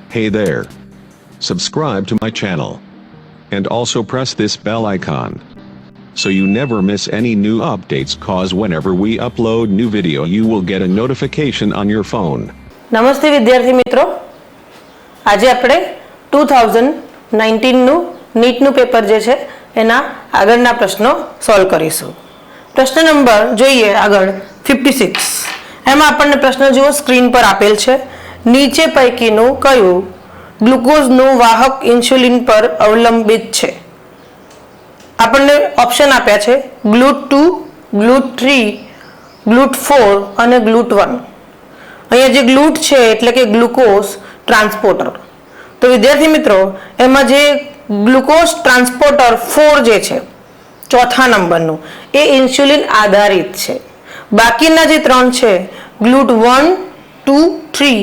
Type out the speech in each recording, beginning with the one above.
Hey there. Subscribe to my channel. And also press this bell icon. So you never miss any new updates, cause whenever we upload new video you will get a notification on your phone. નમસ્તે વિદ્યાર્થી મિત્રો, આજે આપણે 2019 નું નીટનું paper જે છે એના આગળના પ્રશ્નો સોલ્વ કરીશું. પ્રશ્ન નંબર જોઈએ આગળ 56. એમાં આપણને પ્રશ્ન જુઓ સ્ક્રીન પર આપેલ છે. નીચે પૈકીનું કયું ગ્લુકોઝનું વાહક ઇન્સ્યુલિન પર અવલંબિત છે? આપણને ઓપ્શન આપ્યા છે GLUT2, GLUT3, GLUT4 અને GLUT1. અહીંયા જે ગ્લુટ છે એટલે કે ગ્લુકોઝ ટ્રાન્સપોર્ટર. તો વિદ્યાર્થી મિત્રો એમાં જે ગ્લુકોઝ ટ્રાન્સપોર્ટર 4 જે છે ચોથા નંબરનું એ ઇન્સ્યુલિન આધારિત છે. બાકીના જે ત્રણ છે GLUT1, 2, 3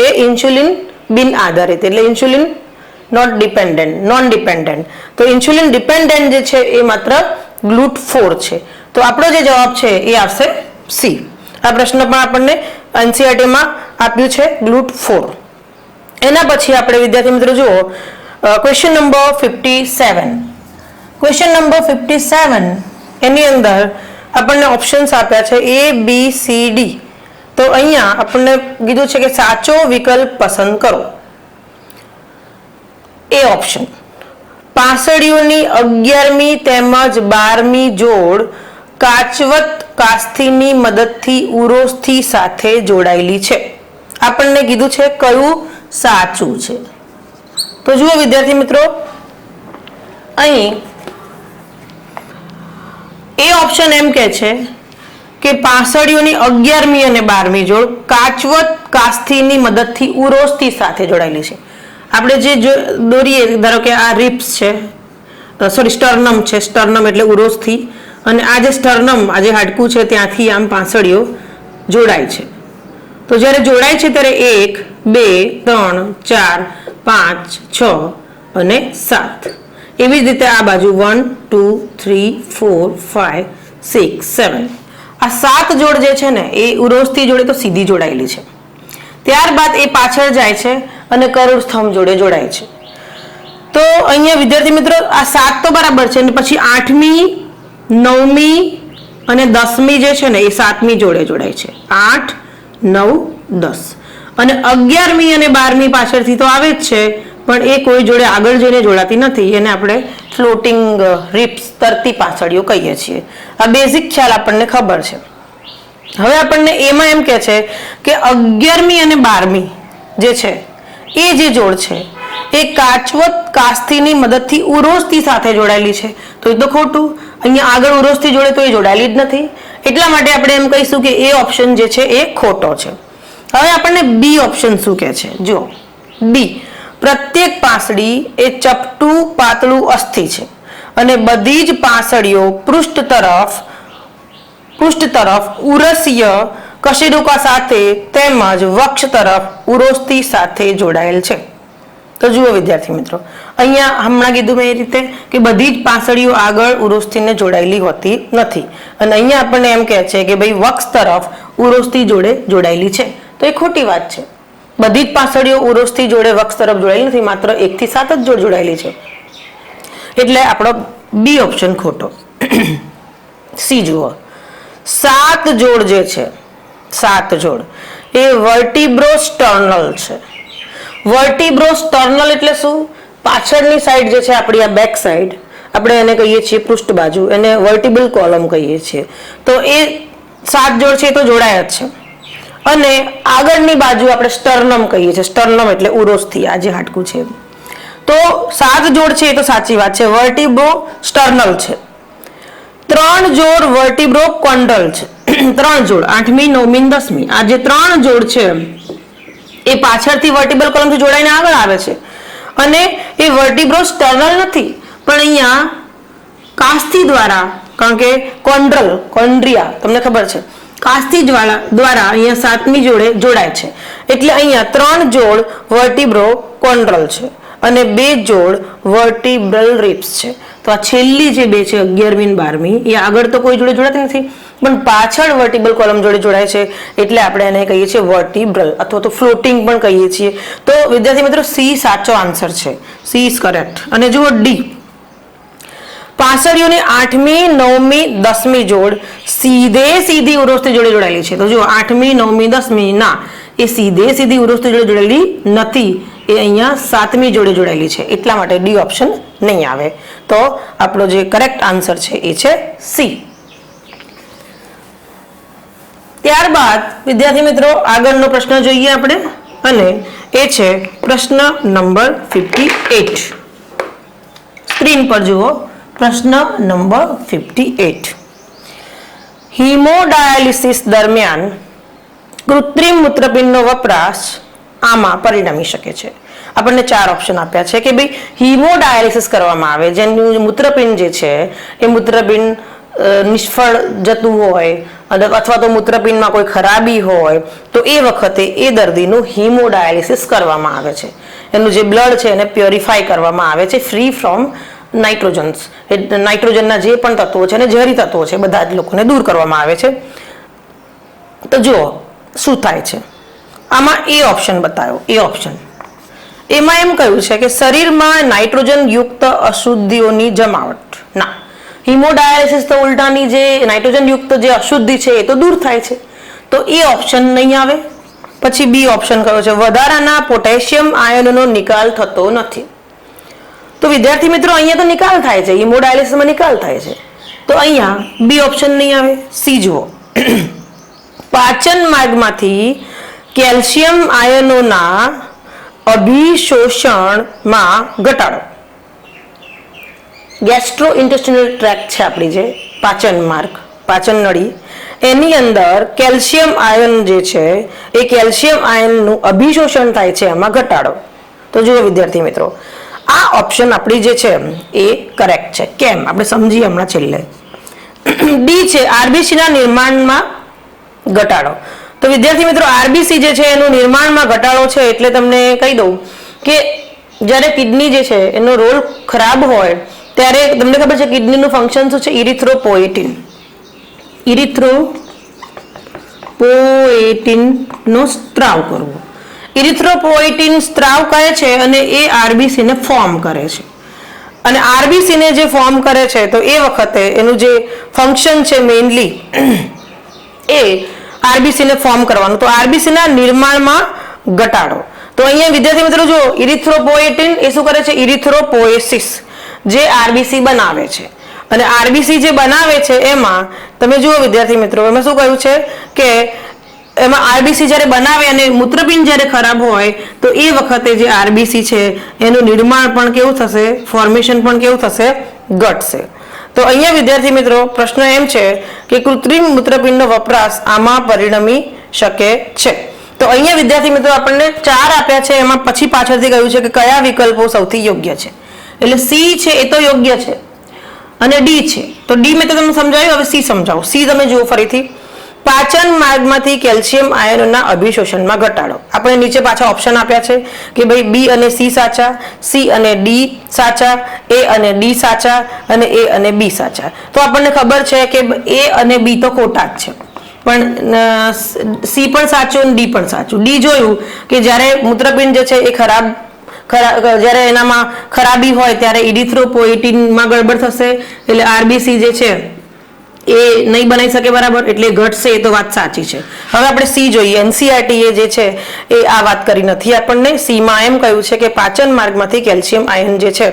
એ ઇન્સ્યુલિન બિન આધારિત એટલે ઇન્સ્યુલિન નોન ડિપેન્ડન્ટ. તો ઇન્સ્યુલિન ડિપેન્ડન્ટ જે છે એ માત્ર GLUT4 છે. તો આપણો જે જવાબ છે એ આવશે સી. આ પ્રશ્ન પણ આપણને એનસીઈઆરટી માં આપ્યું છે GLUT4. એના પછી આપણે વિદ્યાર્થી મિત્રો જુઓ ક્વેશ્ચન નંબર 57. ક્વેશ્ચન નંબર 57 એની અંદર આપણને ઓપ્શન્સ આપ્યા છે A, B, C, D. તો અહીંયા આપણને કીધું છે કે સાચો વિકલ્પ પસંદ કરો. એ ઓપ્શન પાંસળીઓની 11મી તેમજ 12મી જોડ કાચવત કાસ્થીની મદદથી ઉરોસ્થિ સાથે જોડાયેલી છે. આપણને કીધું છે કયું સાચું છે. તો જુઓ વિદ્યાર્થી મિત્રો, અહીં એ ઓપ્શન એમ કહે છે કે પાંસળીઓની 11મી અને 12મી જોડ કાચવત કાસ્થીની મદદથી ઉરોસ્થિ સાથે જોડાયેલી છે. આપણે જે દોરીએ ધારો કે આ રિપ્સ છે, સ્ટર્નમ છે, સ્ટર્નમ એટલે ઉરોસ્થિ, અને આ જે સ્ટર્નમ આ જે હાડકું છે ત્યાંથી આમ પાંસળીઓ જોડાય છે. તો જ્યારે જોડાય છે ત્યારે 1, 2, 3, 4, 5, 6 અને 7. એવી જ રીતે આ બાજુ 1, 2, 3, 4, 5, 6, 7. આ 7 જોડ જે છે ને એ ઉરોસ્થિ જોડે તો સીધી જોડાયેલી છે. ત્યારબાદ એ પાછળ જાય છે અને કરોડ સ્તંભ જોડે જોડાય છે. તો અહીંયા વિદ્યાર્થી મિત્રો આ 7 તો બરાબર છે, અને પછી 8મી, 9મી અને 10મી જે છે ને એ 7મી જોડે જોડાય છે. 8, 9, 10 અને 11મી અને 12મી પાછળથી તો આવે જ છે, પણ એ કોઈ જોડે આગળ જઈને જોડાતી નથી. એને આપણે ફ્લોટિંગ રિપ્સ, તરતી પાંસળીઓ કહીએ છીએ. આ બેઝિક ખ્યાલ આપણને ખબર છે. હવે આપણને એમાં એમ કહે છે કે 11મી અને 12મી જે છે એ જે જોડ છે એ કાચવત કાસ્થીની મદદથી ઉરોસ્થિ સાથે જોડાયેલી છે. તો એ તો ખોટું. અહીંયા આગળ ઉરોસ્થિ જોડે તો એ જોડાયેલી જ નથી. એટલા માટે આપણે એમ કહીશું કે એ ઓપ્શન જે છે એ ખોટો છે. હવે આપણને બી ઓપ્શન શું કહે છે? જો બી, પ્રત્યેક પાંસળી એ ચપટું પાતળું અસ્થિ છે અને બધી જ પાંસળીઓ પૃષ્ઠ તરફ ઉરસીય કશેરુકા સાથે તેમજ વક્ષ તરફ ઉરોસ્થિ સાથે જોડાયેલ છે. તો જુઓ વિદ્યાર્થી મિત્રો, અહીંયા હમણાં કીધું મેં એ રીતે કે બધી જ પાંસળીઓ આગળ ઉરોસ્થિને જોડાયેલી હોતી નથી, અને અહીંયા આપણને એમ કહે છે કે ભાઈ વક્ષ તરફ ઉરોસ્થિ જોડે જોડાયેલી છે. તો એ ખોટી વાત છે. બધી જ પાંસળીઓ ઉરોસ્થિ જોડે વક્ષ તરફ જોડાયેલી નથી, માત્ર 1 થી 7 જ જોડ જોડાયેલી છે. એટલે આપણો બી ઓપ્શન ખોટો. સી જુઓ, 7 જોડ જે છે, 7 જોડ એ વર્ટિબ્રોસ્ટર્નલ છે. વર્ટિબ્રોસ્ટર્નલ એટલે શું? પાછળની સાઈડ જે છે આપણી આ બેક સાઈડ, આપણે એને કહીએ છીએ પૃષ્ઠ બાજુ, એને વર્ટિબલ કોલમ કહીએ છીએ. તો એ 7 જોડ છે એ તો જોડાયા જ છે. અને આગળની બાજુ આપણે સ્ટર્નમ કહીએ છીએ. સ્ટર્નમ એટલે ઉરોસ્થિ, આ જે હાડકું છે. તો 7 જોડ છે એ તો સાચી વાત છે, વર્ટિબ્રોસ્ટર્નલ છે. 3 જોડ વર્ટિબ્રોકોન્ડલ છે. 3 જોડ 8મી, 9મી, 10મી આ જે 3 જોડ છે એ પાછળથી વર્ટિબલ કોલમથી જોડાઈને આગળ આવે છે, અને એ વર્ટિબ્રોસ્ટર્નલ નથી, પણ અહીંયા કાસ્થિ દ્વારા, કારણ કે કોન્ડ્રિયા તમને ખબર છે, કાસ્થિ દ્વારા અહીંયા 7મી જોડે જોડાય છે. એટલે અહીંયા 3 જોડ વર્ટિબ્રોકોન્ડ્રલ છે અને 2 જોડ વર્ટિબ્રલ રિબ્સ છે. તો આ છેલ્લી જે બે છે 11મી અને 12મી એ આગળ તો કોઈ જોડે જોડાતી નથી, પણ પાછળ વર્ટિબ્રલ કોલમ જોડે જોડાય છે એટલે આપણે એને કહીએ છીએ વર્ટિબ્રલ અથવા તો ફ્લોટિંગ પણ કહીએ છીએ. તો વિદ્યાર્થી મિત્રો સી સાચો આન્સર છે. She is correct. અને જુઓ ડી, પાસળીઓની 8મી 9મી 10મી જોડ સીધી ઉરોસ્થિ જોડે જોડાયેલી છે. તો જુઓ 8મી 9મી 10મી ના, એ સીધી ઉરોસ્થિ જોડે જોડાયેલી નથી, એ અહીંયા 7મી જોડે જોડાયેલી છે, એટલા માટે ડી ઓપ્શન નહીં આવે. તો આપણો જે કરેક્ટ આન્સર છે એ છે સી. ત્યારબાદ વિદ્યાર્થી મિત્રો આગળનો પ્રશ્ન જોઈએ આપણે, અને એ છે પ્રશ્ન નંબર 58. સ્ક્રીન પર જુઓ પ્રશ્ન નંબર 58. હિમોડાયાલિસિસ દરમિયાન કૃત્રિમ મૂત્રપિંડનો વપરાશ આમાં પરિણમી શકે છે. આપણને 4 ઓપ્શન આપ્યા છે કે ભાઈ હિમોડાયાલિસિસ કરવામાં આવે, જેનું મૂત્રપિંડ જે છે એ મૂત્રપિંડ નિષ્ફળ જતું હોય અથવા તો મૂત્રપિંડમાં કોઈ ખરાબી હોય તો એ વખતે એ દર્દીનું હિમોડાયાલિસિસ કરવામાં આવે છે. એનું જે બ્લડ છે એને પ્યોરિફાય કરવામાં આવે છે ફ્રી ફ્રોમ નાઇટ્રોજન્સ. એ નાઇટ્રોજનના જે પણ તત્વો છે અને ઝેરી તત્વો છે બધા જ લોકોને દૂર કરવામાં આવે છે. તો જુઓ શું થાય છે આમાં. એ ઓપ્શન બતાવ્યો, એ ઓપ્શન એમાં એમ કહ્યું છે કે શરીરમાં નાઇટ્રોજન યુક્ત અશુદ્ધિઓની જમાવટ. ના, હિમોડાયાલિસિસ તો ઉલટાની જે નાઇટ્રોજન યુક્ત જે અશુદ્ધિ છે એ તો દૂર થાય છે, તો એ ઓપ્શન નહીં આવે. પછી બી ઓપ્શન કયો છે વધારાના પોટેશિયમ આયનનો નિકાલ થતો નથી. તો વિદ્યાર્થી મિત્રો અહીંયા તો નિકાલ થાય છે, હિમોડાયાલિસિસમાં નિકાલ થાય છે, તો અહીંયા બી ઓપ્શન નહીં આવે. સી જુઓ, પાચન માર્ગમાંથી કેલ્શિયમ આયનોના અભિશોષણમાં ઘટાડો. ગેસ્ટ્રોઇન્ટેસ્ટિનલ ટ્રેક્ટ છે આપણી જે પાચન માર્ગ, પાચન નળી, એની અંદર કેલ્શિયમ આયન જે છે એ કેલ્શિયમ આયનનું અભિશોષણ થાય છે, એમાં ઘટાડો. તો જુઓ વિદ્યાર્થી મિત્રો આ ઓપ્શન આપણી જે છે એ કરેક્ટ છે. કેમ આપણે સમજીએ હમણાં છેલ્લે. ડી છે આરબીસીના નિર્માણમાં ઘટાડો. તો વિદ્યાર્થી મિત્રો આરબીસી જે છે એનું નિર્માણમાં ઘટાડો છે એટલે તમને કહી દઉં કે જ્યારે કિડની જે છે એનો રોલ ખરાબ હોય ત્યારે તમને ખબર છે કિડનીનું ફંક્શન શું છે? ઇરિથ્રોપોએટિન. ઇરિથ્રોપોએટિનનો સ્ત્રાવ કરવો. ઇરિથ્રોપોએટિન સ્ત્રાવ કરે છે અને એ આરબીસીને ફોર્મ કરે છે. અને આરબીસીને જે ફોર્મ કરે છે તો એ વખતે એનું જે ફંક્શન છે મેઇનલી એ આરબીસીને ફોર્મ કરવાનું. તો આરબીસીના નિર્માણમાં ઘટાડો. તો અહીંયા વિદ્યાર્થી મિત્રો જો ઇરિથ્રોપોએટિન એ શું કરે છે? ઇરિથ્રોપોએસિસ જે આરબીસી બનાવે છે. અને આરબીસી જે બનાવે છે એમાં તમે જુઓ વિદ્યાર્થી મિત્રો એમાં શું કહ્યું છે કે એમાં આરબીસી જ્યારે બનાવે અને મૂત્રપિંડ જ્યારે ખરાબ હોય તો એ વખતે જે આરબીસી છે એનું નિર્માણ પણ કેવું થશે? ફોર્મેશન પણ કેવું થશે? ઘટશે. તો અહીંયા વિદ્યાર્થી મિત્રો પ્રશ્ન એમ છે કે કૃત્રિમ મૂત્રપિંડનો વપરાશ આમાં પરિણમી શકે છે. તો અહીંયા વિદ્યાર્થી મિત્રો આપણને 4 આપ્યા છે, એમાં પછી પાછળથી કહ્યું છે કે કયા વિકલ્પો સૌથી યોગ્ય છે. એટલે સી છે એ તો યોગ્ય છે અને ડી છે. તો ડી મેં તો તમને સમજાવ્યું, હવે સી સમજાવું. સી તમે જુઓ ફરીથી, પાચન માર્ગમાંથી કેલ્શિયમ આયનોના અભિશોષણમાં ઘટાડો. આપણે નીચે પાછા ઓપ્શન આપ્યા છે કે ભાઈ બી અને સી સાચા, સી અને ડી સાચા, એ અને ડી સાચા અને એ અને બી સાચા. તો આપણને ખબર છે કે એ અને બી તો ખોટા જ છે, પણ સી પણ સાચું અને ડી પણ સાચું. ડી જોયું કે જ્યારે મૂત્રપિંડ જે છે એ જ્યારે એનામાં ખરાબી હોય ત્યારે ઇરિથ્રોપોએટિનમાં ગડબડ થશે એટલે આરબીસી જે છે એ નહીં બનાવી શકે બરાબર, એટલે ઘટશે. એ તો વાત સાચી છે. હવે આપણે સી જોઈએ. એનસીઆરટી જે છે એ આ વાત કરી નથી આપણને. સીમાં એમ કહ્યું છે કે પાચન માર્ગમાંથી કેલ્શિયમ આયન જે છે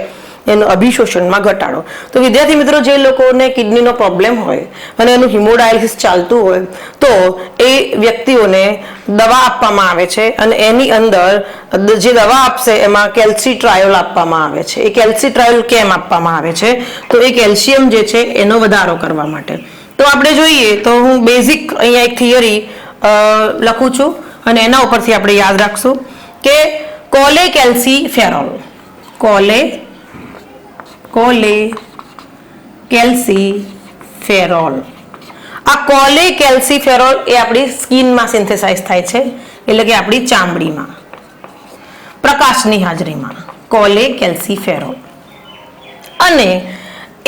એનું અભિશોષણમાં ઘટાડો. તો વિદ્યાર્થી મિત્રો જે લોકોને કિડનીનો પ્રોબ્લેમ હોય અને એનું હિમોડાયાલિસિસ ચાલતું હોય તો એ વ્યક્તિઓને દવા આપવામાં આવે છે અને એની અંદર જે દવા આપશે એમાં કેલ્સીટ્રાયોલ આપવામાં આવે છે. એ કેલ્સીટ્રાયોલ કેમ આપવામાં આવે છે? તો એ કેલ્શિયમ જે છે એનો વધારો કરવા માટે. તો આપણે જોઈએ તો હું બેઝિક અહીંયા એક થિયરી લખું છું અને એના ઉપરથી આપણે યાદ રાખશું કે કોલેકેલ્સીફેરોલ, કોલેકેલ્સીફેરોલ. આ કોલેકેલ્સીફેરોલ એ આપણી સ્કિનમાં સિન્થેસાઇઝ થાય છે, એટલે કે આપણી ચામડીમાં પ્રકાશની હાજરીમાં કોલેકેલ્સીફેરોલ. અને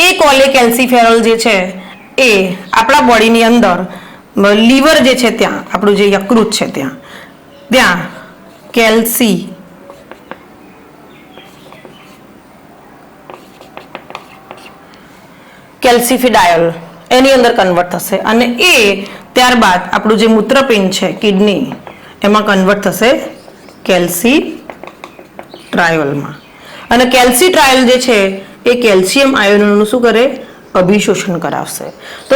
એ કોલેકેલ્સીફેરોલ જે છે એ આપણા બોડીની અંદર લીવર જે છે ત્યાં આપણું જે યકૃત છે ત્યાં કેલ્સીફિડાયોલ એની અંદર કન્વર્ટ થશે અને એ ત્યારબાદ આપણું જે મૂત્રપિંડ છે કિડની એમાં કન્વર્ટ થશે કેલ્સીટ્રાયોલમાં અને કેલ્સીટ્રાયોલ જે છે એ કેલ્શિયમ આયનોનું શું કરે અભિશોષણ કરાવશે તો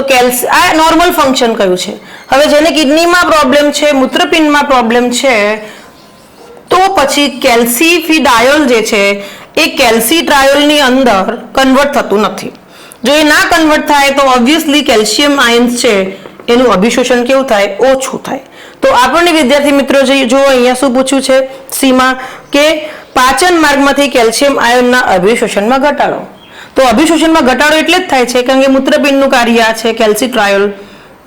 આ નોર્મલ ફંક્શન કયું છે હવે જેને કિડનીમાં પ્રોબ્લેમ છે મૂત્રપિંડમાં પ્રોબ્લેમ છે તો પછી કેલ્સીફિડાયોલ જે છે એ કેલ્સીટ્રાયોલની અંદર કન્વર્ટ થતું નથી જો એ ના કન્વર્ટ થાય તો ઓબ્વિયસલી કેલ્શિયમ આયન્સ છે એનું અભિશોષણ કેવું થાય ઓછું થાય તો આપણને વિદ્યાર્થી મિત્રો જો અહીંયા શું પૂછ્યું છે સીમાં કે પાચન માર્ગમાંથી કેલ્શિયમ આયનના અભિશોષણમાં ઘટાડો તો અભિશોષણમાં ઘટાડો એટલે જ થાય છે કારણ કે મૂત્રપિંડનું કાર્ય છે કેલ્સીટ્રાયોલ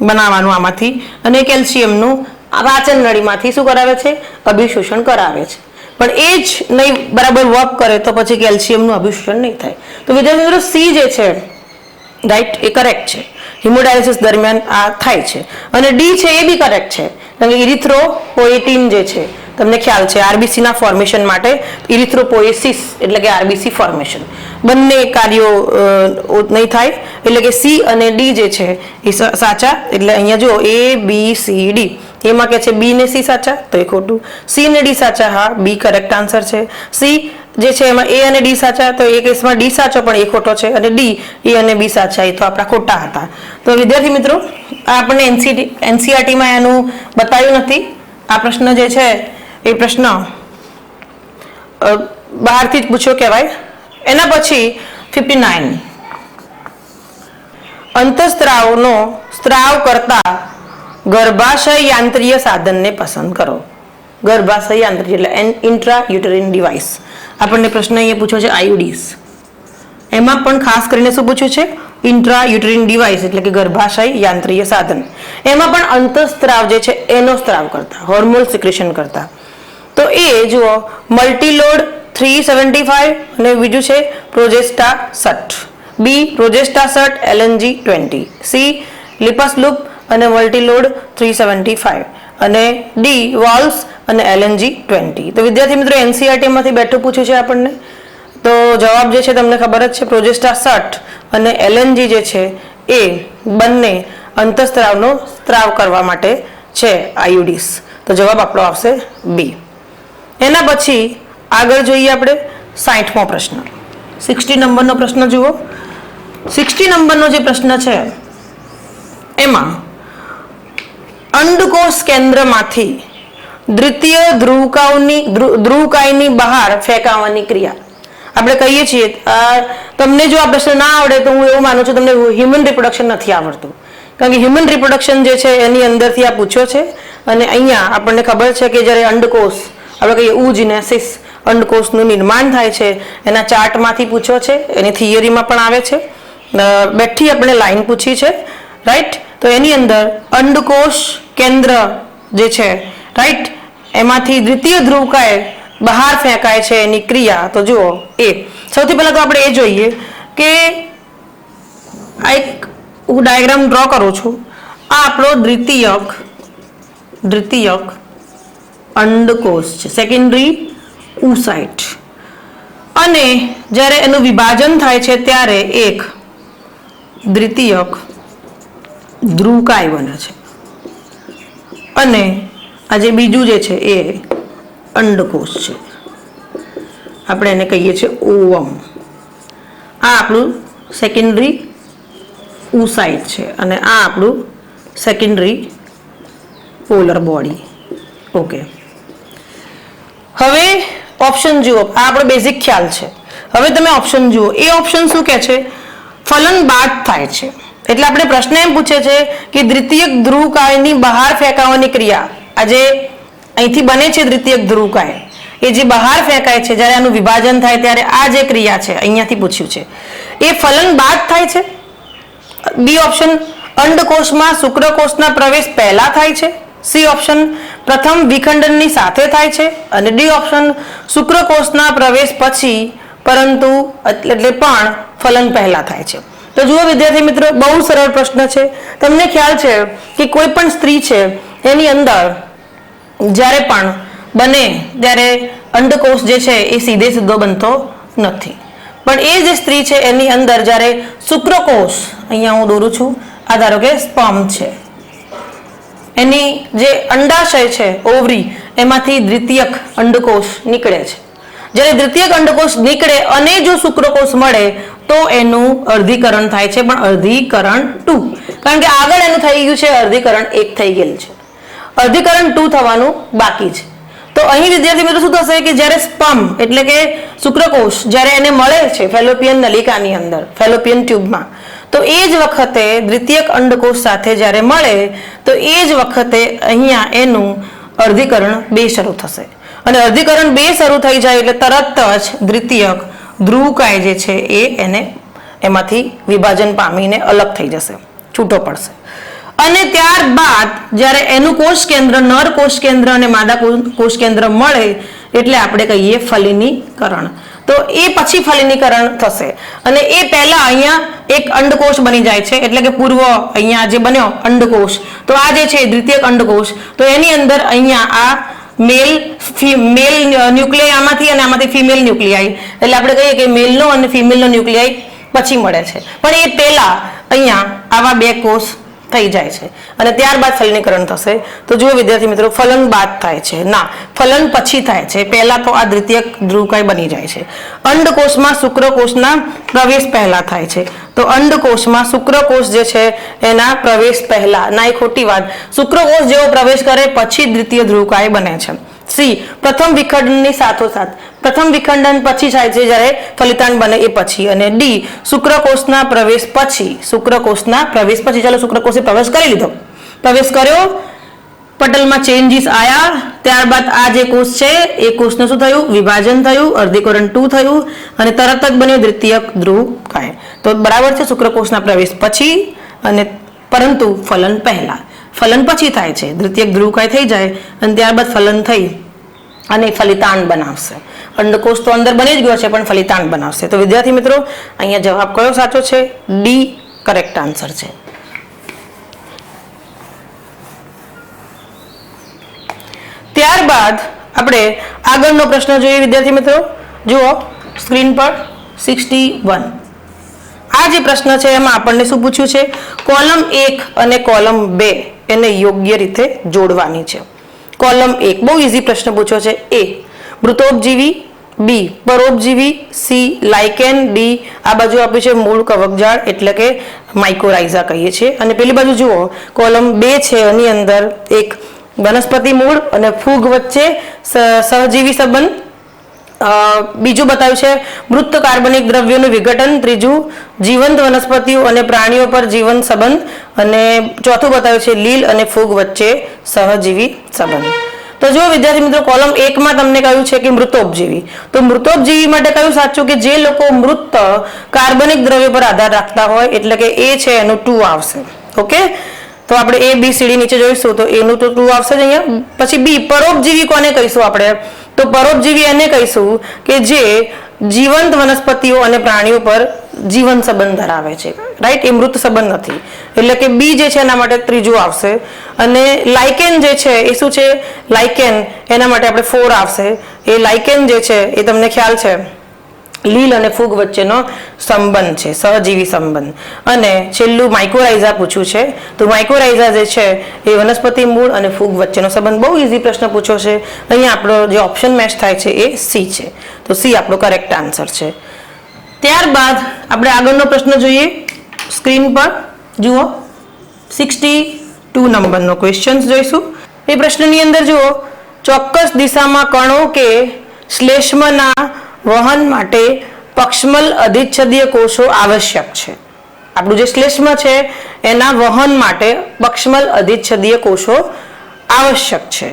બનાવવાનું આમાંથી અને કેલ્શિયમનું પાચન નળીમાંથી શું કરાવે છે અભિશોષણ કરાવે છે પણ એ જ નહીં બરાબર વર્ક કરે તો પછી કેલ્શિયમનું અભિશોષણ નહીં થાય તો વિદ્યાર્થી મિત્રો સી જે છે રાઈટ એ કરેક્ટ છે હિમોડાયાલિસિસ દરમિયાન આ થાય છે અને ડી છે એ બી કરેક્ટ છે કારણ કે ઇરિથ્રોપોએટિન જે છે તમને ખ્યાલ છે આરબીસી ના ફોર્મેશન માટે ઇરિથ્રોપોએસિસ એટલે કે આરબીસી ફોર્મેશન બંને કાર્યો નહીં થાય એટલે કે સી અને ડી જે છે એ સાચા એટલે અહીંયા જો એ બી સી ડી એમાં કે છે બી ને સી સાચા તો એ ખોટું સી ને ડી સાચા હા બી કરેક્ટ આન્સર છે સી જે છે એમાં એ અને ડી સાચા તો એ કેસમાં ડી સાચો પણ એ ખોટો છે અને ડી એ અને બી સાચા એ તો આપણા ખોટા હતા તો વિદ્યાર્થી મિત્રો આપણને એનસીઆરટીમાં એનું બતાવ્યું નથી આ પ્રશ્ન જે છે એ પ્રશ્ન બહારથી જ પૂછ્યો કહેવાય એના પછી 59 અંતઃસ્ત્રાવનો સ્ત્રાવ કરતા ગર્ભાશય યાંત્રિય સાધનને પસંદ કરો ગર્ભાશય યાંત્રિક એટલે ઇન્ટ્રા યુટેરિન ડિવાઇસ આપણને પ્રશ્ન અહીંયા પૂછ્યો છે આયુડીસ એમાં પણ ખાસ કરીને શું પૂછ્યું છે ઇન્ટ્રા યુટેરિન ડિવાઇસ એટલે કે ગર્ભાશય યાંત્રિય સાધન એમાં પણ અંતઃસ્ત્રાવ જે છે એનો સ્ત્રાવ કરતા હોર્મોન સિક્રેશન કરતા તો એ જુઓ મલ્ટીલોડ 375 અને બીજું છે પ્રોજેસ્ટાસટ બી પ્રોજેસ્ટાસટ LNG 20 સી લિપસ લૂપ અને મલ્ટીલોડ 375 અને ડી વોલ્વ્સ અને LNG 20 તો વિદ્યાર્થી મિત્રો એનસીઆરટી માંથી બેઠું પૂછ્યું છે આપણને તો જવાબ જે છે તમને ખબર જ છે પ્રોજેસ્ટાસટ અને LNG જે છે એ બંને અંતઃસ્ત્રાવનો સ્ત્રાવ કરવા માટે છે આયુડીસ તો જવાબ આપણો આવશે બી એના પછી આગળ જોઈએ આપણે 60મો પ્રશ્ન 60 નંબરનો પ્રશ્ન જુઓ 60 નંબરનો જે પ્રશ્ન છે એમાં અંડકોષ કેન્દ્રમાંથી દ્વિતીય ધ્રુવકાયની બહાર ફેંકાવાની ક્રિયા આપણે કહીએ છીએ તમને જો આ પ્રશ્ન ના આવડે તો હું એવું માનું છું તમને હ્યુમન રિપ્રોડક્શન નથી આવડતું કારણ કે હ્યુમન રિપ્રોડક્શન જે છે એની અંદરથી આ પૂછ્યો છે અને અહીંયા આપણને ખબર છે કે જ્યારે અંડકોષ આપણે કહીએ ઉજનેસિસ અંડકોષનું નિર્માણ થાય છે એના ચાર્ટમાંથી પૂછ્યો છે એની થિયરીમાં પણ આવે છે બેઠી આપણે લાઈન પૂછી છે રાઈટ તો એની અંદર અંડકોષ કેન્દ્ર જે છે રાઈટ એમાંથી દ્વિતીય ધ્રુવકાય બહાર ફેંકાય છે એની ક્રિયા તો જુઓ એ સૌથી પહેલા તો આપણે એ જોઈએ કે આ એક હું ડાયાગ્રામ ડ્રો કરું છું આ આપણો દ્વિતીયક અંડકોષ છે સેકન્ડરી ઉસાઇટ અને જ્યારે એનું વિભાજન થાય છે ત્યારે એક દ્વિતીયક ધ્રુવકાય બને છે અને આ જે બીજું જે છે એ અંડકોષ છે આપણે એને કહીએ છીએ ઓવમ આ આપણું સેકન્ડરી ઉસાઇટ છે અને આ આપણું સેકન્ડરી પોલર બોડી ઓકે હવે ઓપ્શન જુઓ આ આપણો બેઝિક ખ્યાલ છે હવે તમે ઓપ્શન જુઓ એ ઓપ્શન શું કહે છે ફલન બાદ થાય છે એટલે આપણે પ્રશ્ન એમ પૂછે છે કે દ્વિતીયક ધ્રુવકાયની બહાર ફેંકાવાની ક્રિયા આજે અહીંથી બને છે દ્વિતીયક ધ્રુવકાય એ જે બહાર ફેંકાય છે જ્યારે આનું વિભાજન થાય ત્યારે આ જે ક્રિયા છે અહીંયાથી પૂછ્યું છે એ ફલન બાદ થાય છે બી ઓપ્શન અંડકોષમાં શુક્રકોષના પ્રવેશ પહેલા થાય છે સી ઓપ્શન પ્રથમ વિખંડનની સાથે થાય છે અને ડી ઓપ્શન શુક્રકોષના પ્રવેશ પછી પરંતુ એટલે પણ ફલન પહેલા થાય છે તો જુઓ વિદ્યાર્થી મિત્રો, બહુ સરળ પ્રશ્ન છે. તમને ખ્યાલ છે કે કોઈ પણ સ્ત્રી છે એની અંદર જ્યારે પણ બને ત્યારે અંડકોષ જે છે એ સીધે સીધો બનતો નથી, પણ એ જે સ્ત્રી છે એની અંદર જ્યારે શુક્રકોષ, અહીંયા હું દોરું છું, આ ધારો કે સ્પર્મ છે, એની જે અંડાશય છે ઓવરી, એમાંથી દ્વિતીયક અંડકોષ નીકળે છે. જ્યારે દ્વિતીયક અંડકોષ નીકળે અને જો શુક્રકોષ મળે તો એનું અર્ધીકરણ થાય છે, પણ અર્ધીકરણ 2, કારણ કે આગળ એનું થઈ ગયું છે અર્ધીકરણ 1 થઈ ગયેલું છે, અર્ધીકરણ 2 થવાનું બાકી છે. તો અહીં વિદ્યાર્થી મિત્રો શું થશે કે જ્યારે સ્પર્મ એટલે કે શુક્રકોષ જ્યારે એને મળે છે ફેલોપિયન નલિકાની અંદર, ફેલોપિયન ટ્યુબમાં, તો એ જ વખતે દ્વિતીયક અંડકોષ સાથે જ્યારે મળે તો એ જ વખતે અહીંયા એનું અર્ધીકરણ 2 શરૂ થશે, અને અર્ધીકરણ 2 શરૂ થઈ જાય એટલે તરત જ દ્વિતીયક ધ્રુવકાય જે છે એ એને એમાંથી વિભાજન પામીને અલગ થઈ જશે, છૂટો પડશે. અને ત્યારબાદ જ્યારે એનું કોષ કેન્દ્ર, નર કોષ કેન્દ્ર અને માદા કોષ કેન્દ્ર મળે એટલે આપણે કહીએ ફલિનીકરણ. તો એ પછી ફલિનીકરણ થશે, અને એ પહેલા અહીંયા એક અંડકોષ બની જાય છે, એટલે કે પૂર્વ અહીંયા જે બન્યો અંડકોષ, તો આ જે છે દ્વિતીયક અંડકોષ, તો એની અંદર અહીંયા આ મેલ ન્યુક્લિયાઈ આમાંથી અને આમાંથી ફિમેલ ન્યુક્લિયાઈ, એટલે આપણે કહીએ કે મેલનો અને ફિમેલનો ન્યુક્લિયાઈ પછી મળે છે, પણ એ પહેલા અહીંયા આવા 2 કોષ થઈ જાય છે અને ત્યારબાદ ફલિનીકરણ થશે. તો જુઓ વિદ્યાર્થી મિત્રો, ફલન બાદ થાય છે ના, ફલન પછી થાય છે, પહેલા તો આ દ્વિતીયક ધ્રુવકાય બની જાય છે. અંડકોષમાં શુક્રકોષના પ્રવેશ પહેલા થાય છે, તો અંડકોષમાં શુક્રકોષ જે છે એના પ્રવેશ પહેલા, ના એ ખોટી વાત, શુક્રકોષ જેવો પ્રવેશ કરે પછી દ્વિતીય ધ્રુવકાય બને છે. સી, પ્રથમ વિખંડનની સાથોસાથ, પ્રથમ વિખંડન પછી થાય છે જ્યારે ફલિતાંડ બને એ પછી, અને ડી, શુક્રકોષના પ્રવેશ પછી, શુક્રકોષના પ્રવેશ પછી. ચાલો શુક્રકોષે પ્રવેશ કરી લીધો, પ્રવેશ કર્યો, પટલમાં ચેન્જીસ આયા, ત્યારબાદ આ જે કોષ છે એ કોષનું શું થયું, વિભાજન થયું, અર્ધીકરણ 2 થયું અને તરત જ બન્યો દ્વિતીયક ધ્રુવકાય. તો બરાબર છે, શુક્રકોષના પ્રવેશ પછી અને પરંતુ ફલન પહેલા, ફલન પછી થાય છે, દ્વિતીયક ધ્રુવકાય થઈ જાય અને ત્યારબાદ ફલન થઈ અને ફલિતાંડ બનાવશે. અંડકોષ તો અંદર બની જ ગયો છે પણ ફલિતાંડ બનાવશે. તો વિદ્યાર્થી મિત્રો, અહીંયા જવાબ કયો સાચો છે? ડી કરેક્ટ આન્સર છે. ત્યારબાદ આપણે આગળનો પ્રશ્ન જોઈએ વિદ્યાર્થી મિત્રો. જુઓ સ્ક્રીન પર 61. આ જે પ્રશ્ન છે એમાં આપણને શું પૂછ્યું છે? કોલમ 1 અને કોલમ 2 એને યોગ્ય રીતે જોડવાની છે. કોલમ 1 બહુ ઈઝી પ્રશ્ન પૂછ્યો છે. એ મૃતોપજીવી, બી પરોપજીવી, સી લાઇકેન, ડી આ બાજુ આપ્યું છે મૂળ કવકજાળ એટલે કે માઇકોરાઇઝા કહીએ છીએ, અને પેલી બાજુ જુઓ કોલમ 2 છે એની અંદર એક વનસ્પતિ મૂળ અને ફૂગ વચ્ચે સહજીવી સંબંધ, બીજું બતાવ્યું છે મૃત કાર્બનિક દ્રવ્યોનું વિઘટન, ત્રીજું જીવંત વનસ્પતિઓ અને પ્રાણીઓ પર જીવન સંબંધ, અને ચોથું બતાવ્યું છે લીલ અને ફૂગ વચ્ચે સહજીવી સંબંધ. તો જો વિદ્યાર્થી મિત્રો, કોલમ 1 માં તમને કહ્યું છે કે મૃતોપજીવી, તો મૃતોપજીવી માટે કયું સાચું? કે જે લોકો મૃત કાર્બનિક દ્રવ્યો પર આધાર રાખતા હોય, એટલે કે એ છે એનું 2 આવશે. ઓકે, તો આપણે એ બી સી ડી નીચે જોઈશું તો એનું તો 2 આવશે જ અહીંયા. પછી બી પરોપજીવી કોને કહીશું આપણે? તો પરોપજીવી એને કહીશું કે જે જીવંત વનસ્પતિઓ અને પ્રાણીઓ પર જીવન સંબંધ ધરાવે છે, રાઈટ? એ મૃત સંબંધ નથી, એટલે કે બી જે છે એના માટે ત્રીજું આવશે. અને લાઇકેન જે છે એ શું છે? લાઇકેન એના માટે આપણે 4 આવશે. એ લાઇકેન જે છે એ તમને ખ્યાલ છે લીલ અને ફૂગ વચ્ચેનો સંબંધ છે, સહજીવી સંબંધ. અને છેલ્લું માઇકોરાઇઝા પૂછ્યું છે, તો માઇકોરાઇઝા જે છે એ વનસ્પતિ મૂળ અને ફૂગ વચ્ચેનો સંબંધ. બહુ ઈઝી પ્રશ્ન પૂછ્યો છે. અહીંયા આપણો જે ઓપ્શન મેચ થાય છે એ સી છે, તો સી આપણો કરેક્ટ આન્સર છે. ત્યારબાદ આપણે આગળનો પ્રશ્ન જોઈએ. સ્ક્રીન પર જુઓ 62 નંબરનો ક્વેશ્ચન જોઈશું. એ પ્રશ્નની અંદર જુઓ, ચોક્કસ દિશામાં કણો કે શ્લેષ્મના વહન માટે પક્ષમલ અધિચ્છદીય કોષો આવશ્યક છે. આપણું જે શ્લેષ્મ છે એના વહન માટે પક્ષમલ અધિચ્છદીય કોષો આવશ્યક છે.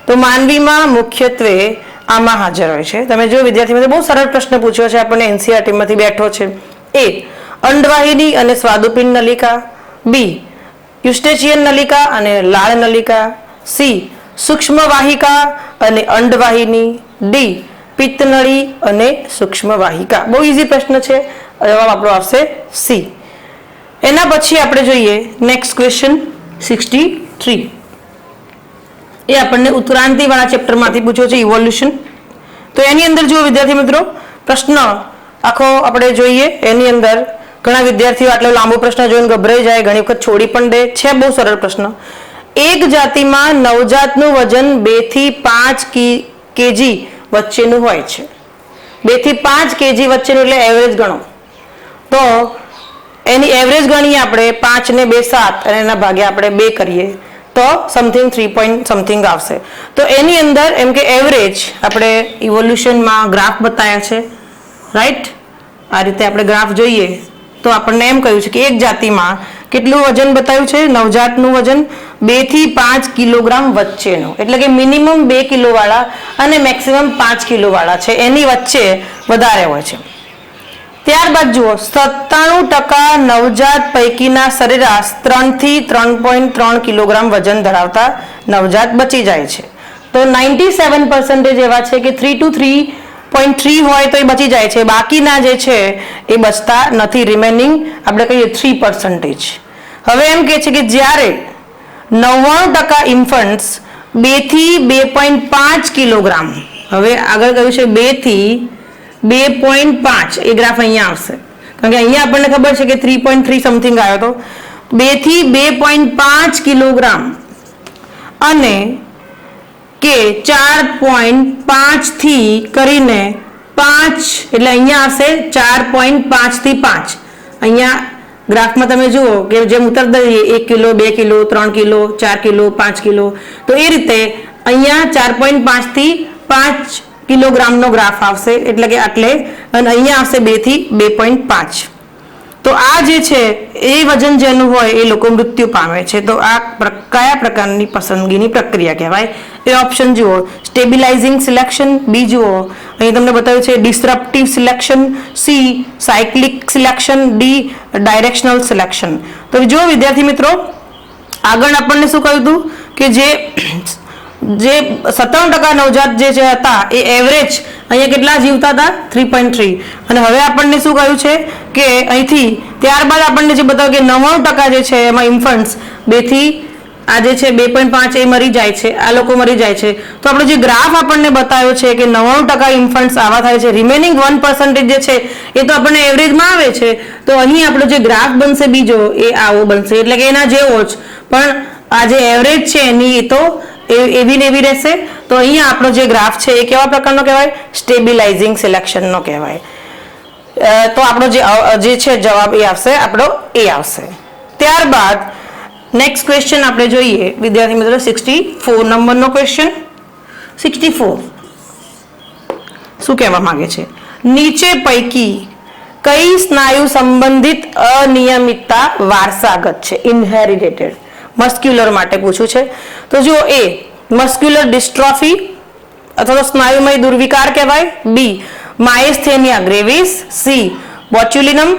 તો માનવીમાં મુખ્યત્વે આમાં હાજર હોય છે. તમે જો વિદ્યાર્થી મિત્રો, બહુ સરળ પ્રશ્ન પૂછ્યો છે, આપણને એનસીઈઆરટી માંથી બેઠો છે. એ અંડવાહિની અને સ્વાદુપિંડ નલિકા, બી યુસ્ટેચિયન નલિકા અને લાળ નલિકા, સી સૂક્ષ્મ વાહિકા અને અંડવાહિની, ડી પિત્તનળી અને સૂક્ષ્મ વાહિકા. બહુ ઈઝી પ્રશ્ન છે, જવાબ આપણો આવશે સી. એના પછી આપણે જોઈએ નેક્સ્ટ ક્વેશ્ચન 63. એ આપણને ઉત્ક્રાંતિ વાળા ચેપ્ટરમાંથી પૂછ્યો છે, ઇવોલ્યુશન. તો એની અંદર જુઓ વિદ્યાર્થી મિત્રો, પ્રશ્ન આખો આપણે જોઈએ. એની અંદર ઘણા વિદ્યાર્થીઓ આટલો લાંબો પ્રશ્ન જોઈને ગભરાઈ જાય, ઘણી વખત છોડી પણ દે છે. બહુ સરળ પ્રશ્ન. એક જાતિમાં નવજાતનું વજન 2 થી 5 કેજી વચ્ચેનું હોય છે. 2 થી 5 કેજી વચ્ચેનું એટલે એવરેજ ગણો. તો એની એવરેજ ગણીએ આપણે, 5 ને 2 7 અને એના ભાગે આપણે 2 કરીએ તો સમથિંગ 3 પોઈન્ટ સમથિંગ આવશે. તો એની અંદર એમ કે એવરેજ આપણે ઇવોલ્યુશનમાં ગ્રાફ બતાવ્યા છે, રાઈટ. આ રીતે આપણે ગ્રાફ જોઈએ તો આપણને એમ કહ્યું છે કે એક જાતિમાં કેટલું વજન બતાવ્યું છે, નવજાતનું વજન 2 થી 5 કિલોગ્રામ વચ્ચેનું, એટલે કે મિનિમમ 2 કિલો વાળા અને મેક્સિમમ 5 કિલો વાળા છે, એની વચ્ચે વધારે હોય છે. ત્યારબાદ જુઓ 97% નવજાત પૈકીના સરેરાશ 3 થી 3.3 કિલોગ્રામ વજન ધરાવતા નવજાત બચી જાય છે. તો 97% એવા છે કે 3 to 3.3 હોય તો એ બચી જાય છે, બાકીના જે છે એ બચતા નથી, રિમેનિંગ આપણે કહીએ 3%. હવે એમ કહે છે કે જ્યારે 99% ઇન્ફન્ટ્સ 2 થી 2.5 કિલોગ્રામ, હવે આગળ કહ્યું છે 2 થી 2.5, એ ગ્રાફ અહીંયા આવશે કારણ કે અહીંયા આપણને ખબર છે કે 3.3 સમથિંગ આવ્યો હતો. 2 થી 2.5 કિલોગ્રામ અને કે 4.5 થી કરીને 5, એટલે અહીંયા આવશે 4.5 થી 5. અહીંયા ગ્રાફમાં તમે જુઓ કે જેમ ઉતરતા જઈએ 1 kilo 2 kilo 3 kilo 4 kilo 5 kilo, તો એ રીતે અહીંયા 4.5 થી 5 કિલોગ્રામનો ગ્રાફ આવશે, એટલે કે આટલે, અને અહીંયા આવશે 2 થી 2.5. તો આ જે છે એ વજન જેનું હોય એ લોકો મૃત્યુ પામે છે. તો આ કયા પ્રકારની પસંદગીની પ્રક્રિયા કહેવાય? એ ઓપ્શન જુઓ, સ્ટેબિલાઇઝિંગ સિલેક્શન. બી જુઓ, અહીં તમને બતાવ્યું છે disruptive selection. C cyclic selection. D directional selection. તો જો વિદ્યાર્થી મિત્રો, આગળ આપણને શું કહ્યું હતું કે જે 97% નવજાત જે હતા એ એવરેજ અહીંયા કેટલા જીવતા હતા? 3.3. અને હવે આપણને શું કહ્યું છે કે અહીંથી ત્યારબાદ આપણને જે બતાવ્યું કે 99% જે છે એમાં ઇન્ફન્ટ્સ 2 થી આ જે છે 2.5 એ મરી જાય છે, આ લોકો મરી જાય છે. તો આપણો જે ગ્રાફ આપણને બતાવ્યો છે કે 99% ઇન્ફન્ટ્સ આવા થાય છે, રિમેનિંગ 1% જે છે એ તો આપણને એવરેજમાં આવે છે. તો અહીં આપણો જે ગ્રાફ બનશે બીજો એ આવો બનશે, એટલે કે એના જેવો જ, પણ આ જે એવરેજ છે એની એ તો એવી ને એવી રહેશે. તો અહીંયા આપણો જે ગ્રાફ છે એ કેવા પ્રકારનો કહેવાય? સ્ટેબિલાઇઝિંગ સિલેક્શનનો કહેવાય. તો આપણો જે છે જવાબ એ આવશે, આપણો એ આવશે. ત્યારબાદ નેક્સ્ટ ક્વેશ્ચન આપણે જોઈએ વિદ્યાર્થી મિત્રો, 64 નંબરનો ક્વેશ્ચન. 64 શું કહેવા માંગે છે? નીચે પૈકી કઈ સ્નાયુ સંબંધિત અનિયમિતતા વારસાગત છે? ઇનહેરિટેડ. મસ્ક્યુલર માટે પૂછ્યું છે. તો જુઓ, એ મસ્ક્યુલર ડિસ્ટ્રોફી અથવા તો સ્નાયુમય દુર્વિકાર કહેવાય. બી માયસ્થેનિયા ગ્રેવિસ. સી બોટ્યુલિઝમ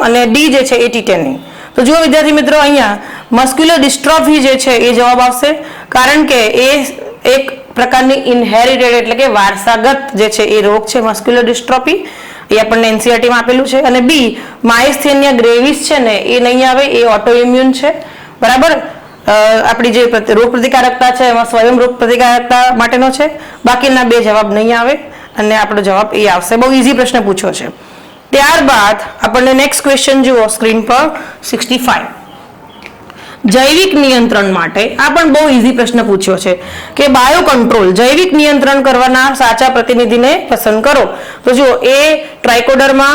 અને ડી જે છે એ ટીટેની. તો જુઓ વિદ્યાર્થી મિત્રો, અહીંયા મસ્ક્યુલર ડિસ્ટ્રોફી જે છે એ જવાબ આવશે, કારણ કે એ એક પ્રકારની ઇનહેરિટેડ એટલે કે વારસાગત જે છે એ રોગ છે મસ્ક્યુલર ડિસ્ટ્રોફી. એ આપણને એનસીઆરટી માં આપેલું છે. અને બી માયસ્થેનિયા ગ્રેવિસ છે ને એ નહીં આવે, એ ઓટો ઇમ્યુન છે, બરાબર. આપણી જે રોગ પ્રતિકારકતા છે એમાં સ્વયં રોગ પ્રતિકારકતા માટેનો છે. બાકીના બે જવાબ નહીં આવે અને આપણો જવાબ એ આવશે. બહુ ઈઝી પ્રશ્ન પૂછ્યો છે. ત્યારબાદ આપણને નેક્સ્ટ ક્વેશ્ચન જુઓ સ્ક્રીન પર, 65. જૈવિક નિયંત્રણ માટે આ પણ બહુ ઈઝી પ્રશ્ન પૂછ્યો છે કે બાયો કંટ્રોલ, જૈવિક નિયંત્રણ કરવાના સાચા પ્રતિનિધિને પસંદ કરો. તો જુઓ, એ ટ્રાઇકોડર્મા,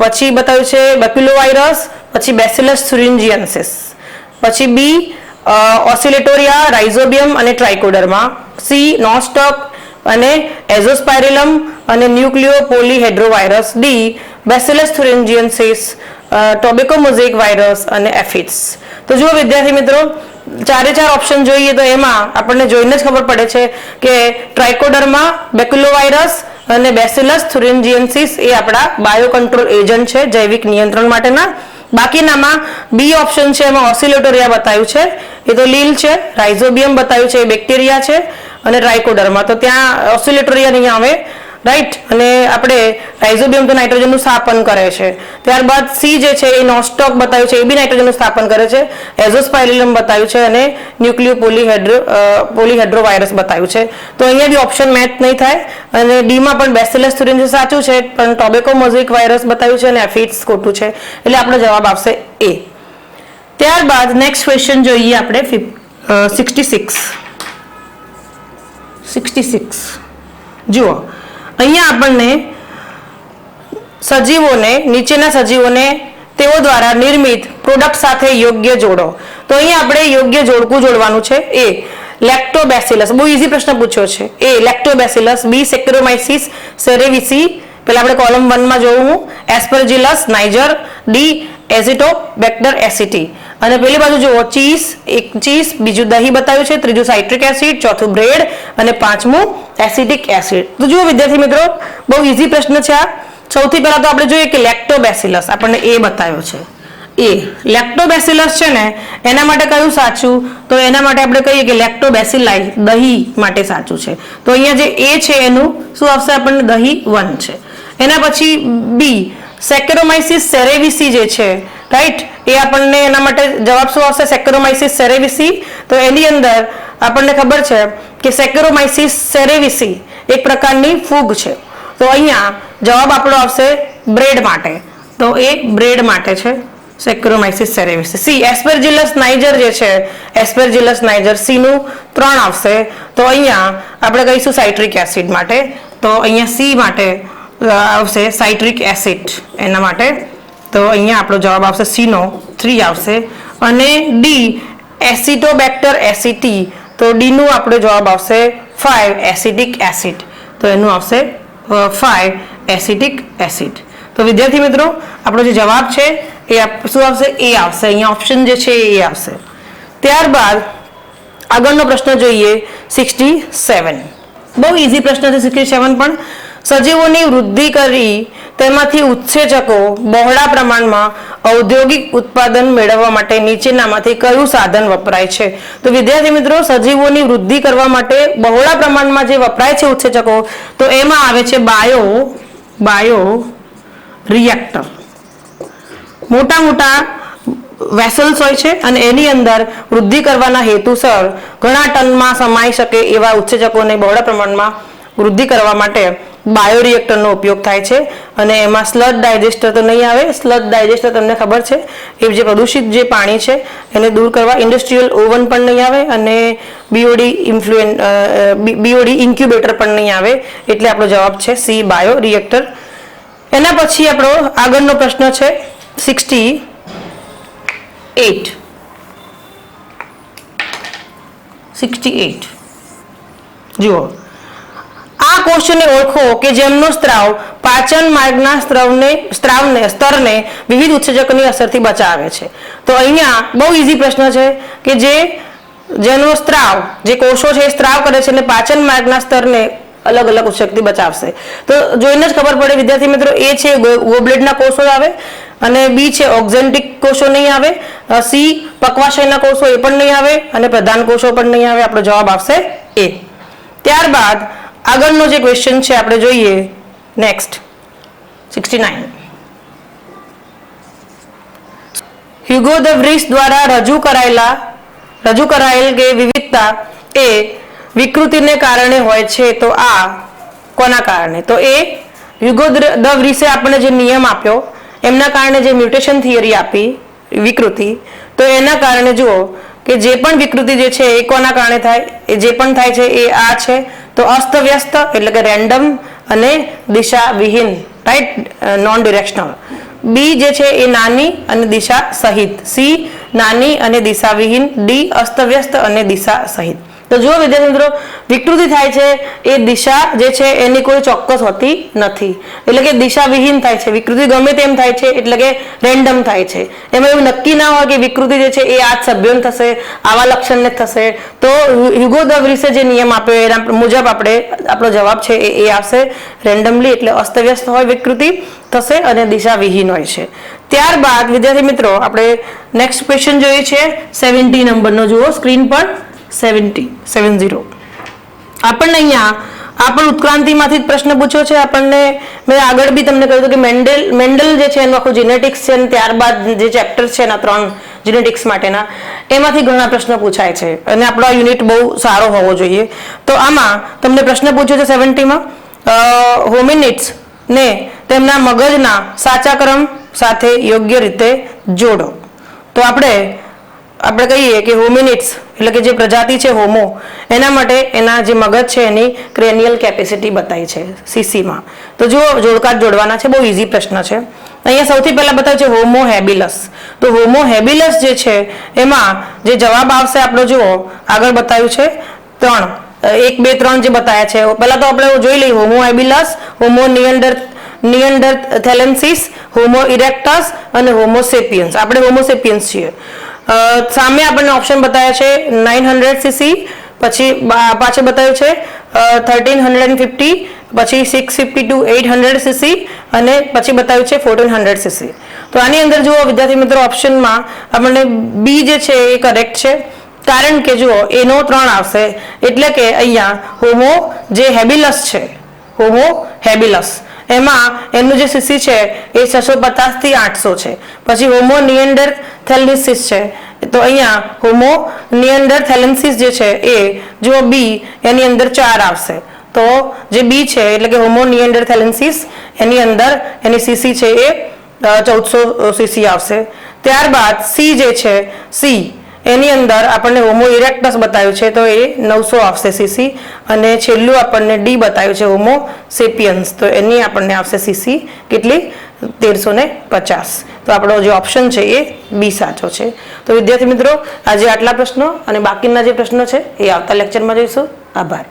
પછી બતાવ્યું છે બેક્યુલોવાયરસ, પછી બેસિલસ થુરિન્જિયન્સિસ, પછી બી ઓસિલેટોરિયા, રાઇઝોબિયમ અને ટ્રાઇકોડર્મા, સી નોસ્ટક અને એઝોસ્પાયરિલમ અને nucleopolyhedrovirus, D bacillus thuringiensis, tobacco mosaic virus અને એફિડ્સ. તો જુઓ વિદ્યાર્થી મિત્રો, 4 ઓપ્શન જોઈએ તો એમાં આપણને જોઈને જ ખબર પડે છે કે ટ્રાઇકોડર્મા, બેક્યુલોવાયરસ અને બેસિલસ થુરિન્જિયન્સિસ એ આપણા બાયો કંટ્રોલ એજન્ટ છે જૈવિક નિયંત્રણ માટેના. બાકીનામાં બી ઓપ્શન છે એમાં ઓસિલેટોરિયા બતાવ્યું છે, એ તો લીલ છે. રાઇઝોબિયમ બતાવ્યું છે, એ બેક્ટેરિયા છે. અને ટ્રાઇકોડર્મા, તો ત્યાં ઓસિલેટોરિયા નહીં આવે. રાઈટ, અને આપણે રાઇઝોબિયમ તો નાઇટ્રોજનનું સ્થાપન કરે છે. ત્યારબાદ સી જે છે એ નોસ્ટોક બતાવ્યું છે, એ બી નાઇટ્રોજનનું સ્થાપન કરે છે. એઝોસ્પાઇરિલમ બતાવ્યું છે અને ન્યુક્લિયો પોલીહેડ્રોવાયરસ બતાવ્યું છે. તો અહીંયા બી ઓપ્શન મેચ નહીં થાય, અને ડીમાં પણ બેસિલસ thuringiensis સાચું છે, પણ ટોબેકો મોઝેઇક વાયરસ બતાવ્યું છે અને એફિડ્સ ખોટું છે, એટલે આપણો જવાબ આવશે એ. ત્યારબાદ નેક્સ્ટ ક્વેશ્ચન જોઈએ આપણે 66. જુઓ, અહીંયા આપણને સજીવોને, નીચેના સજીવોને તેઓ દ્વારા નિર્મિત પ્રોડક્ટ સાથે યોગ્ય જોડો. તો અહીંયા આપણે યોગ્ય જોડકું જોડવાનું છે. એ લેક્ટોબેસિલસ, બહુ ઇઝી પ્રશ્ન પૂછ્યો છે. એ લેક્ટોબેસિલસ, બી સેક્યુરોમાઇસિસ સેરેવિસી, પેલા આપણે કોલમ 1 માં જોયું, એસ્પરજીલસ નાઇજર, ડી એઝિટોબેક્ટર એસિટી, અને પેલી બાજુ જુઓ ચીઝ, એક ચીઝ, બીજું દહીં બતાવ્યું છે, ત્રીજું સાઇટ્રિક એસિડ, ચોથું બ્રેડ અને પાંચમું એસિડિક એસિડ. તો જુઓ વિદ્યાર્થી મિત્રો, બહુ ઇઝી પ્રશ્ન છે આ. સૌથી પહેલા તો આપણે જોઈએ કે લેક્ટોબેસિલસ આપણને એ બતાવ્યો છે. એ લેક્ટોબેસિલસ છે ને, એના માટે કયું સાચું? તો એના માટે આપણે કહીએ કે લેક્ટોબેસિલાઈ, દહીં માટે સાચું છે. તો અહીંયા જે એ છે એનું શું આવશે? આપણને દહીં 1 છે. એના પછી બી સેકેરોમાઇસિસ સેરેવિસી જે છે, રાઈટ, એ આપણને એના માટે જવાબ શું આવશે? સેકેરોમાઇસિસ સેરેવિસી. તો એની અંદર આપણને ખબર છે કે સેકેરોમાઇસિસ સેરેવિસી એક પ્રકારની ફૂગ છે. તો અહીંયા જવાબ આપણો આવશે બ્રેડ માટે. તો એ બ્રેડ માટે છે સેક્યુરોમાઇસિસ સેરેવિસી. સી એસ્પરજીલસ નાઇજર જે છે, એસ્પરજીલસ નાઇજર સી નું 3 આવશે. તો અહીંયા આપણે કહીશું સાઇટ્રિક એસિડ માટે. તો અહીંયા સી માટે આવશે સાઇટ્રિક એસિડ એના માટે. તો અહીંયા આપણો જવાબ આવશે સી નો 3 આવશે. અને ડી એસિટોબેક્ટર એસિટી, તો ડી નું આપણો જવાબ આવશે 5 એસિડિક એસિડ. તો એનું આવશે 5 એસિડિક એસિડ. તો વિદ્યાર્થી મિત્રો, આપણો જે જવાબ છે એ શું આવશે? એ આવશે. અહીંયા ઓપ્શન જે છે એ આવશે. ત્યારબાદ આગળનો પ્રશ્ન જોઈએ 67. બહુ ઇઝી પ્રશ્ન છે 67 પણ. સજીવોની વૃદ્ધિ કરી તેમાંથી ઉત્સેચકો બહોળા પ્રમાણમાં ઔદ્યોગિક ઉત્પાદન મેળવવા માટે નીચેનામાંથી કયું સાધન વપરાય છે? તો વિદ્યાર્થી મિત્રો, સજીવોની વૃદ્ધિ કરવા માટે બહોળા પ્રમાણમાં જે વપરાય છે ઉત્સેચકો, તો એમાં આવે છે બાયો રિએક્ટર. મોટા મોટા વેસલ્સ હોય છે અને એની અંદર વૃદ્ધિ કરવાના હેતુસર ઘણા ટનમાં સમાઈ શકે એવા ઉત્સેચકોને બહોળા પ્રમાણમાં વૃદ્ધિ કરવા માટે બાયોરિએક્ટરનો ઉપયોગ થાય છે. અને એમાં સ્લજ ડાયજેસ્ટર તો નહીં આવે. સ્લજ ડાયજેસ્ટર તમને ખબર છે, એ જે પ્રદૂષિત જે પાણી છે એને દૂર કરવા. ઇન્ડસ્ટ્રીયલ ઓવન પણ નહીં આવે અને બીઓડી ઇન્ક્યુબેટર પણ નહીં આવે. એટલે આપણો જવાબ છે સી બાયોરિએક્ટર. એના પછી આપણો આગળનો પ્રશ્ન છે 68. જુઓ, આ કોષને ઓળખો કે જેમનો સ્ત્રાવ પાચન માર્ગના સ્તરને વિવિધ ઉત્સેચકોની અસરથી બચાવે છે. તો અહીંયા બહુ ઇઝી પ્રશ્ન છે કે જેનો સ્ત્રાવ, જે કોષો છે એ સ્ત્રાવ કરે છે અને પાચન માર્ગના સ્તરને અલગ અલગ ઉત્સેચકથી બચાવશે. તો જોઈને જ ખબર પડે વિદ્યાર્થી મિત્રો, એ છે ગોબલેટના કોષો આવે, અને બી છે ઓક્ઝેન્ટિક કોષો નહીં આવે, સી પક્વાશયના કોષો એ પણ નહીં આવે, અને પ્રધાન કોષો પણ નહીં આવે. આપણો જવાબ આવશે એ. ત્યારબાદ આગળનો જે ક્વેશ્ચન છે આપણે જોઈએ નેક્સ્ટ 69. હ્યુગો ધ વ્રીસ દ્વારા રજૂ કરાયેલ કે વિવિધતા એ વિકૃતિને કારણે હોય છે. તો આ કોના કારણે? તો એ હ્યુગો ધ વ્રીસે આપણને જે નિયમ આપ્યો એમના કારણે જે મ્યુટેશન થિયરી આપી વિકૃતિ, તો એના કારણે જુઓ કે જે પણ વિકૃતિ જે છે એ કોના કારણે થાય? એ જે પણ થાય છે એ આ છે. તો અસ્તવ્યસ્ત એટલે કે રેન્ડમ અને દિશા વિહીન, રાઈટ, નોન ડિરેક્શનલ. બી જે છે એ નાની અને દિશા સહિત, સી નાની અને દિશા વિહીન, ડી અસ્તવ્યસ્ત અને દિશા સહિત. તો જુઓ વિદ્યાર્થી મિત્રો, વિકૃતિ થાય છે એ દિશા જે છે એની કોઈ ચોક્કસ હોતી નથી, એટલે કે દિશા વિહીન થાય છે. વિકૃતિ ગમે તેમ થાય છે એટલે કે રેન્ડમ થાય છે. એમાં એવું નક્કી ના હોય કે વિકૃતિ જે છે એ આ સભ્યોને થશે, આવા લક્ષણને થશે. તો હ્યુગો ધ વ્રીસે જે નિયમ આપ્યો એના મુજબ આપણો જવાબ છે એ આવશે રેન્ડમલી, એટલે અસ્તવ્યસ્ત હોય વિકૃતિ થશે અને દિશા વિહીન હોય છે. ત્યારબાદ વિદ્યાર્થી મિત્રો આપણે નેક્સ્ટ ક્વેશ્ચન જોઈએ છે 70 નંબરનો. જુઓ સ્ક્રીન પર 70. આપણને અહીંયા આ પણ ઉત્ક્રાંતિમાંથી જ પ્રશ્ન પૂછ્યો છે આપણને. મેં આગળ બી તમને કહ્યું હતું કે મેન્ડલ જે છે એનું આખું જીનેટિક્સ છે, અને ત્યારબાદ જે ચેપ્ટર છે એના 3 જીનેટિક્સ માટેના, એમાંથી ઘણા પ્રશ્ન પૂછાય છે અને આપણો આ યુનિટ બહુ સારો હોવો જોઈએ. તો આમાં તમને પ્રશ્ન પૂછ્યો છે 70માં, હોમિનિડ્સ ને તેમના મગજના સાચા ક્રમ સાથે યોગ્ય રીતે જોડો. તો આપણે કહીએ કે હોમિનિડ્સ એટલે કે જે પ્રજાતિ છે હોમો, એના માટે એના જે મગજ છે એની ક્રેનિયલ કેપેસિટી બતાવી છે સીસીમાં. તો જુઓ જોડકા જોડવાના છે, બહુ ઇઝી પ્રશ્ન છે. અહીંયા સૌથી પહેલા બતાવ્યું છે હોમો હેબિલસ. તો હોમો હેબિલસ જે છે એમાં જે જવાબ આવશે આપણો જુઓ આગળ બતાવ્યું છે 3, 1, 2, 3 જે બતાવ્યા છે. પહેલા તો આપણે જોઈ લઈએ હોમો હેબિલસ, હોમો નિઅન્ડરથેલેન્સિસ, હોમો ઇરેક્ટસ અને હોમો સેપિયન્સ. આપણે હોમો સેપિયન્સ છીએ. સામે આપણને ઓપ્શન બતાવ્યા છે 900 સીસી, પછી પાછળ બતાવ્યું છે 1350, પછી 650 to 800 સીસી અને પછી બતાવ્યું છે 1400 સીસી. તો આની અંદર જુઓ વિદ્યાર્થી મિત્રો ઓપ્શનમાં આપણને બી જે છે એ કરેક્ટ છે, કારણ કે જુઓ એનો 3 આવશે એટલે કે અહીંયા હોમો જે હેબિલસ છે, હોમો હેબિલસ એમાં એનું જે સીસી છે એ 650 થી 800 છે. પછી હોમો નિઅન્ડરથેલેન્સિસ છે, તો અહીંયા હોમો નિઅન્ડરથેલેન્સિસ જે છે એ જો બી એની અંદર 4 આવશે. તો જે બી છે એટલે કે હોમો નિઅન્ડરથેલેન્સિસ એની અંદર એની સીસી છે એ 1400 સીસી આવશે. ત્યારબાદ સી જે છે સી એની અંદર આપણને હોમો ઇરેક્ટસ બતાવ્યું છે તો એ 900 આવશે સીસી, અને છેલ્લું આપણને ડી બતાવ્યું છે હોમો સેપિયન્સ, તો એની આપણને આવશે સીસી કેટલી 1350. તો આપણો જે ઓપ્શન છે એ બી સાચો છે. તો વિદ્યાર્થી મિત્રો આજે આટલા પ્રશ્નો અને બાકીના જે પ્રશ્નો છે એ આવતા લેક્ચરમાં જોઈશું. આભાર.